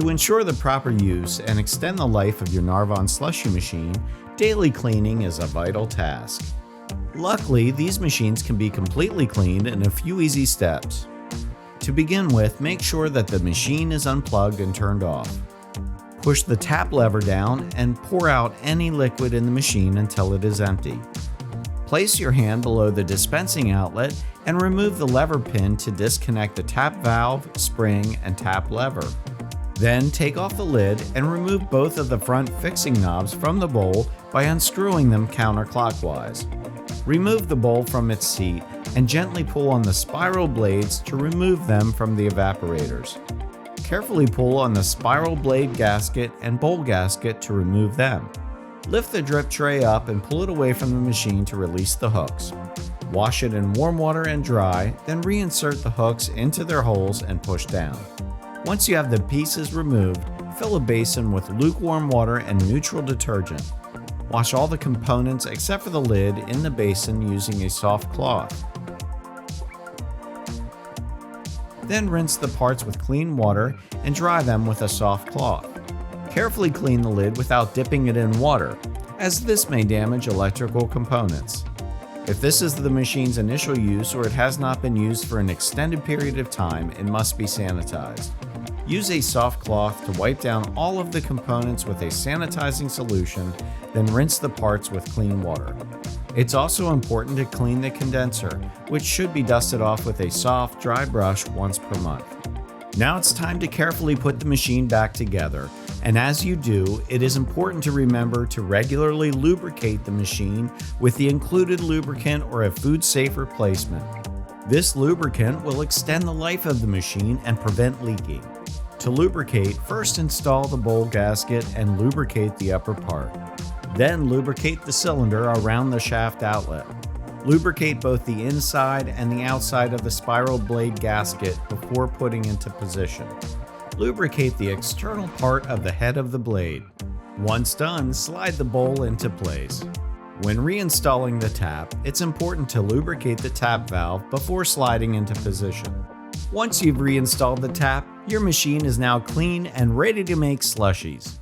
To ensure the proper use and extend the life of your Narvon Slushy machine, daily cleaning is a vital task. Luckily, these machines can be completely cleaned in a few easy steps. To begin with, make sure that the machine is unplugged and turned off. Push the tap lever down and pour out any liquid in the machine until it is empty. Place your hand below the dispensing outlet and remove the lever pin to disconnect the tap valve, spring, and tap lever. Then take off the lid and remove both of the front fixing knobs from the bowl by unscrewing them counterclockwise. Remove the bowl from its seat and gently pull on the spiral blades to remove them from the evaporators. Carefully pull on the spiral blade gasket and bowl gasket to remove them. Lift the drip tray up and pull it away from the machine to release the hooks. Wash it in warm water and dry, then reinsert the hooks into their holes and push down. Once you have the pieces removed, fill a basin with lukewarm water and neutral detergent. Wash all the components except for the lid in the basin using a soft cloth. Then rinse the parts with clean water and dry them with a soft cloth. Carefully clean the lid without dipping it in water, as this may damage electrical components. If this is the machine's initial use or it has not been used for an extended period of time, it must be sanitized. Use a soft cloth to wipe down all of the components with a sanitizing solution, then rinse the parts with clean water. It's also important to clean the condenser, which should be dusted off with a soft, dry brush once per month. Now it's time to carefully put the machine back together, and as you do, it is important to remember to regularly lubricate the machine with the included lubricant or a food-safe replacement. This lubricant will extend the life of the machine and prevent leaking. To lubricate, first install the bowl gasket and lubricate the upper part. Then lubricate the cylinder around the shaft outlet. Lubricate both the inside and the outside of the spiral blade gasket before putting into position. Lubricate the external part of the head of the blade. Once done, slide the bowl into place. When reinstalling the tap, it's important to lubricate the tap valve before sliding into position. Once you've reinstalled the tap, your machine is now clean and ready to make slushies.